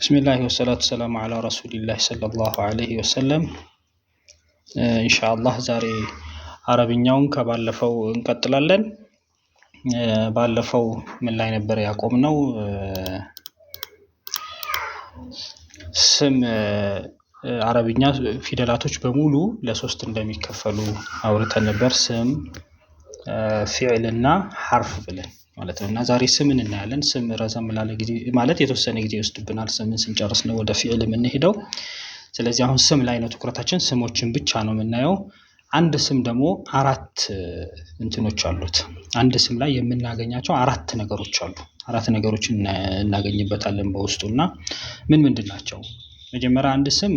بسم الله والصلاة والسلام على رسول الله صلى الله عليه وسلم إن شاء الله زاري عربيኛውን ከባለፈው እንቀጥላለን ባለፈው ምን ላይ ነበር ያቆምነው ስም አረብኛ ፊደላቶች በሙሉ ለሶስት እንደሚከፈሉ አውርተን ነበር ስም ፊዕልና ሐርፍ ብለን ማለት ነውና ዛሬ ስምን እናያለን ስም ረዘም ላለ ጊዜ ማለት የተወሰነ ጊዜ ይወስድብናል ስምን ስንጨርስ ነው ወደ ፊዕል የምንሄደው ስለዚህ አሁን ስም ላይ ነው ትኩረታችን ስሞችን ብቻ ነው የምናየው አንድ ስም ደግሞ አራት እንትኖች አሉት አንድ ስም ላይ የምናገኛቸው አራት ነገሮች አሉ አራት ነገሮችን እናገኝበታለን በውስጡና ምን ምንድናቸው መጀመሪያ አንድ ስም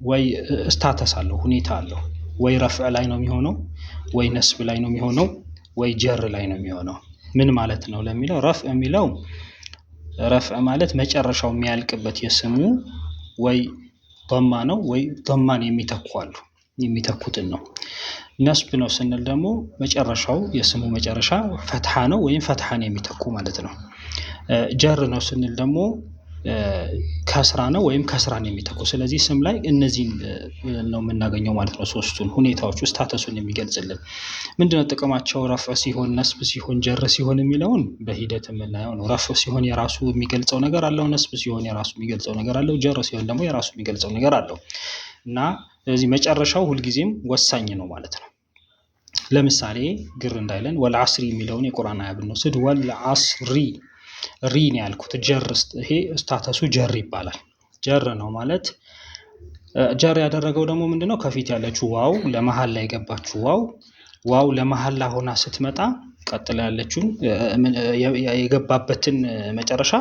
ወይ ስታተስ አለው ሁኔታ አለው ወይ ረፍዕ ላይ ነው የሚሆነው ወይ ነስብ ላይ ነው የሚሆነው ወይ ጀር ላይ ነው የሚሆነው ምን ማለት ነው ለሚለው ረፍዕ የሚለው ረፍዕ ማለት መጨረሻው የሚያልቅበት የስሙ ወይ ضማ ነው ወይ ضማን የሚተኩአሉ የሚተኩትን ነው ነስብ ነው ስንል ደግሞ መጨረሻው የስሙ መጨረሻ ፈትሃ ነው ወይም ፈትሃን የሚተኩ ማለት ነው ጀር ነው ስንል ደግሞ ከስራ ነው ወይም ከስራን የሚተኩ ስለዚህ ስም ላይ እነዚህን ነው የምናገኘው ማለት ነው ሶስቱን ሁኔታዎች ስታተሱን የሚገልጽልን ምንድነው ጥቅማቸው ረፍዕ ሲሆን ነስብ ሲሆን ጀር ሲሆን የሚለውን በሂደት የምናየው ነው ረፍዕ ሲሆን የራሱ የሚገልጸው ነገር አለው ነስብ ሲሆን የራሱ የሚገልጸው ነገር አለው ጀር ሲሆን ደግሞ የራሱ የሚገልጸው ነገር አለው እና ስለዚህ መጨረሻው ሁልጊዜም ወሳኝ ነው ማለት ነው ለምሳሌ ግር እንዳይለን ወልዓስሪ የሚለውን የቁርአን አያ ብንወስድ ወልዓስሪ ሪን ያልኩት ጀር ይሄ ስታተሱ ጀር ይባላል ጀር ነው ማለት ጀር ያደረገው ደግሞ ምንድነው ከፊት ያለችው ዋው ለመሃል ላይ ገባችው ዋው ለመሃል ላይ ሆና ስትመጣ ቀጥላ ያለችው የገባበትን መጨረሻ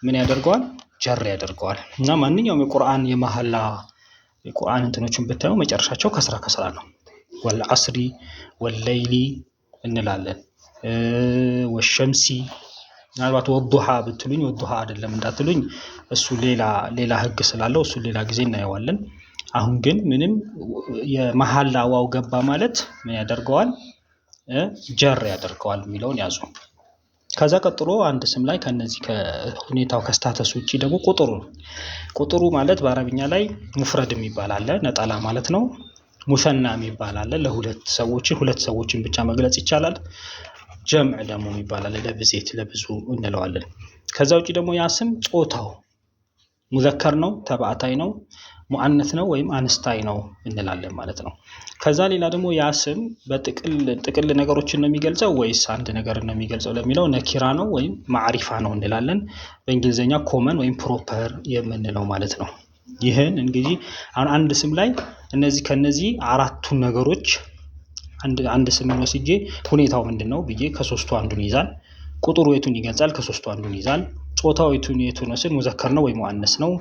ምን ያደርገዋል ጀር ያደርገዋል እና ማንኛውም የቁርአን እንትኖችን ብታዩ መጨረሻቸው ከስራ ነው ወልዓስሪ ወልለይሊ እንላለን ወሸምሲ ምናልባት ወዱሃ ብትሉኝ ወዱሃ አይደለም እንዳትሉኝ እሱ ሌላ ህግ ስላለው እሱ ሌላ ጊዜ እናየዋለን አሁን ግን ምንም የመሐላ ዋው ገባ ማለት ምን ያደርገዋል ጀር ያደርገዋል የሚለውን ያዙ ከዛ ቀጥሎ አንድ ስም ላይ ከነዚህ ከሁኔታው ከስታተስ ውጪ ደግሞ ቁጥሩ ማለት በአረብኛ ላይ ሙፍረድ የሚባል አለ ነጠላ ማለት ነው ሙሰና የሚባል አለ ለሁለት ሰዎችን ብቻ መግለጽ ይቻላል ጀምዕ ደግሞ ይባላል ለብዜት ለብዙ እንለዋለን ከዛ ውጪ ደግሞ ያ ስም ጾታው ሙዘከር ነው ተባዕታይ ነው ሙአነስ ነው ወይም አንስታይ ነው እንላለን ማለት ነው ከዛ ሌላ ደግሞ ያ ስም በጥቅል ነገሮችን ነው የሚገልጸው ወይስ አንድ ነገር ነው የሚገልጸው ለሚለው ነኪራ ነው ወይም ማዕሪፋ ነው እንላለን በእንግሊዘኛ ኮመን ወይም ፕሮፐር የምንለው ማለት ነው ይሄን እንግዲህ አሁን አንድ ስም ላይ ከነዚህ አራቱ ነገሮች አንድ ስም ወስጄ ሁኔታው ምንድነው ብዬ ከሶስቱ አንዱን ይዛል ቁጥሩ የቱን ይገልጻል ከሶስቱ አንዱን ይዛል ጾታው የቱን ነው ሙዘከር ነው ወይ ሙአነስ ነው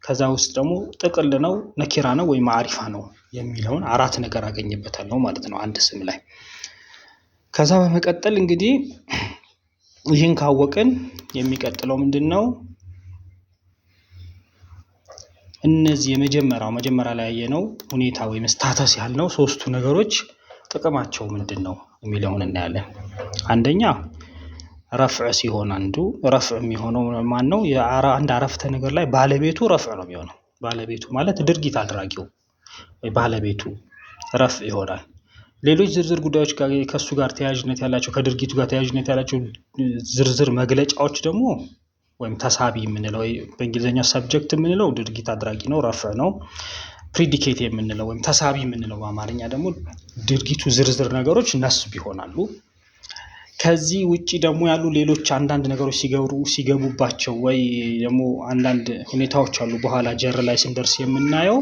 ከዛ ውስጥ ደግሞ ጥቅል ነው ነኪራ ነው ወይ ማዕሪፋ ነው የሚለውን አራት ነገር አገኝበታለሁ ማለት ነው አንድ ስም ላይ ከዛ በመቀጠል እንግዲህ ይህን ካወቅን የሚቀጥለው ምንድነው እነዚህ መጀመሪያ ላይ ያየነው ሁኔታ ወይ ስታተስ ያልነው ሶስቱ ነገሮች ጥቅማቸው ምንድነው የሚለውን እናያለን አንደኛ ረፍዕ ሲሆን አንዱ ረፍዕ የሚሆነው ማን ነው አንድ አረፍተ ነገር ላይ ባለቤቱ ረፍዕ ነው የሚሆነው ባለቤቱ ማለት ድርጊት አድራጊው ወይ ባለቤቱ ረፍዕ ይሆናል ሌሎች ዝርዝር ጉዳዮች ከሱ ጋር ተያያዥነት ያላቸው ከድርጊቱ ጋር ተያያዥነት ያላቸው ዝርዝር መግለጫዎች ደግሞ ወይም ተሳቢ የምንለው በእንግሊዘኛ ሰብጀክት የምንለው ድርጊት አድራጊ ነው ረፍዕ ነው ፕሪዲኬት የምንለው ወይም ተሳቢ የምንለው በአማርኛ ደግሞ ድርጊቱ ዝርዝር ነገሮች ነስብ ይሆናሉ ከዚህ ውጪ ደግሞ ያሉ ሌሎች አንዳንድ ነገሮች ሲገቡባቸው ወይ ደግሞ አንዳንድ ሁኔታዎች አሉ በኋላ ጀር ላይ ስንደርስ የምናየው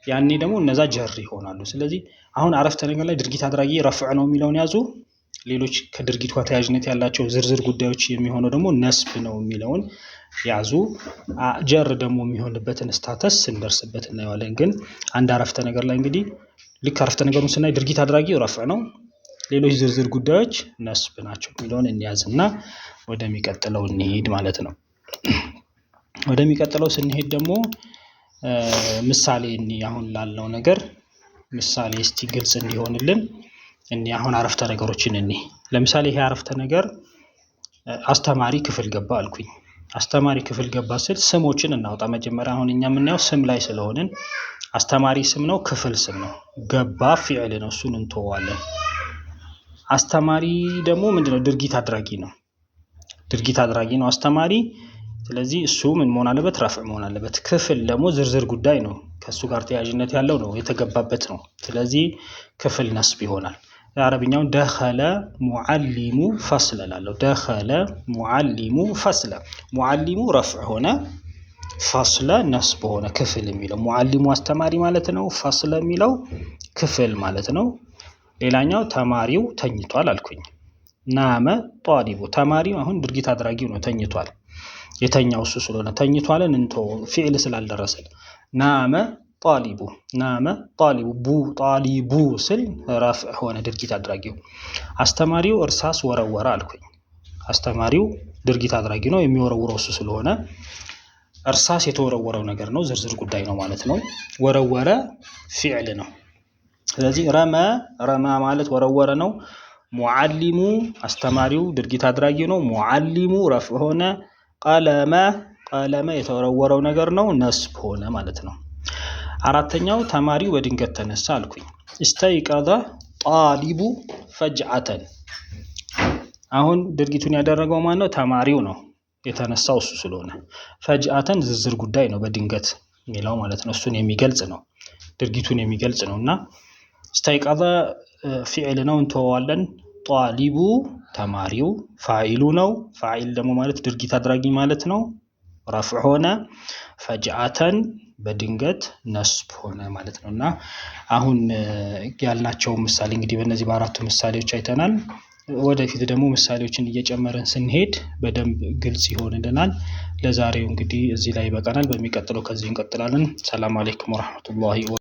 ያኔ ደግሞ እነዛ ጀር ይሆናሉ ስለዚህ አሁን አረፍተ ነገር ላይ ድርጊት አድራጊ ረፍዕ ነው የሚለውን ያዙ ሌሎች ከድርጊቱ ጋር ተያያዥነት ያላቸው ዝርዝር ጉዳዮች የሚሆነው ደግሞ ነስብ ነው የሚለውን ያዙ ጀር ደግሞ የሚሆንበትን ስታተስ እንደርስበት እናየዋለን ግን አንድ አረፍተ ነገር ላይ እንግዲህ ልክ አረፍተ ነገሩን ስናይ ድርጊት አድራጊው ረፍዕ ነው ሌሎች ዝርዝር ጉዳዮች ነስብ ናቸው የሚለውን እንያዝና ወደሚቀጥለው እንሄድ ማለት ነው ወደሚቀጥለው ስንሄድ ደግሞ ምሳሌ አሁን ላለው ነገር ምሳሌ እስቲ ግልጽ እንዲሆንልን አሁን አረፍተ ነገሮችን ለምሳሌ ይሄ አረፍተ ነገር አስተማሪ ክፍል ገባ አልኩኝ አስተማሪ ክፍል ገባ ስል ስሞችን እናውጣ መጀመሪያ። አሁን እኛ የምናየው ስም ላይ ስለሆነን አስተማሪ ስም ነው፣ ክፍል ስም ነው። ገባ ፊዕል ነው፣ እሱን እንተዋለን። አስተማሪ ደግሞ ምንድነው? ድርጊት አድራጊ ነው። ድርጊት አድራጊ ነው አስተማሪ። ስለዚህ እሱ ምን መሆን አለበት? ረፍዕ መሆን አለበት። ክፍል ደግሞ ዝርዝር ጉዳይ ነው፣ ከሱ ጋር ተያያዥነት ያለው ነው፣ የተገባበት ነው። ስለዚህ ክፍል ነስብ ይሆናል። አረብኛው ደኸለ ሙዓሊሙ ፈስለ ላለው ደኸለ ሙዓሊሙ ፈስለ። ሙዓሊሙ ረፍዕ ሆነ፣ ፈስለ ነስብ ሆነ። ክፍል የሚለው ሙዓሊሙ አስተማሪ ማለት ነው። ፈስለ የሚለው ክፍል ማለት ነው። ሌላኛው ተማሪው ተኝቷል አልኩኝ። ናመ ጧሊቡ ተማሪው አሁን ድርጊት አድራጊው ነው፣ ተኝቷል። የተኛው እሱ ስለሆነ ተኝቷልን እንተው ፊዕል ስላልደረሰን። ናመ ጣሊቡ ናመ ጣሊቡ ቡ ጣሊቡ ስል ረፍዕ ሆነ ድርጊት አድራጊው። አስተማሪው እርሳስ ወረወረ አልኩኝ። አስተማሪው ድርጊት አድራጊ ነው፣ የሚወረውረው እሱ ስለሆነ እርሳስ የተወረወረው ነገር ነው፣ ዝርዝር ጉዳይ ነው ማለት ነው። ወረወረ ፊዕል ነው። ስለዚህ ረመ ማለት ወረወረ ነው። ሙዓሊሙ አስተማሪው ድርጊት አድራጊ ነው። ሙዓሊሙ ረፍዕ ሆነ። ቀለመ የተወረወረው ነገር ነው፣ ነስብ ሆነ ማለት ነው። አራተኛው ተማሪው በድንገት ተነሳ አልኩኝ። ኢስተይቀዘ ጣሊቡ ፈጅዐተን። አሁን ድርጊቱን ያደረገው ማን ነው? ተማሪው ነው፣ የተነሳው እሱ ስለሆነ። ፈጅዐተን ዝርዝር ጉዳይ ነው፣ በድንገት የሚለው ማለት ነው። እሱን የሚገልጽ ነው፣ ድርጊቱን የሚገልጽ ነውና ኢስተይቀዘ ፊዕል ነው፣ እንተዋለን። ጣሊቡ ተማሪው ፋኢሉ ነው። ፋኢል ደግሞ ማለት ድርጊት አድራጊ ማለት ነው፣ ረፍዕ ሆነ። ፈጅዐተን በድንገት ነስብ ሆነ ማለት ነውና አሁን ያልናቸው ምሳሌ እንግዲህ በእነዚህ በአራቱ ምሳሌዎች አይተናል። ወደፊት ደግሞ ምሳሌዎችን እየጨመረን ስንሄድ በደንብ ግልጽ ይሆንልናል። ለዛሬው እንግዲህ እዚህ ላይ ይበቃናል። በሚቀጥለው ከዚህ እንቀጥላለን። ሰላም አለይኩም ወራህመቱላሂ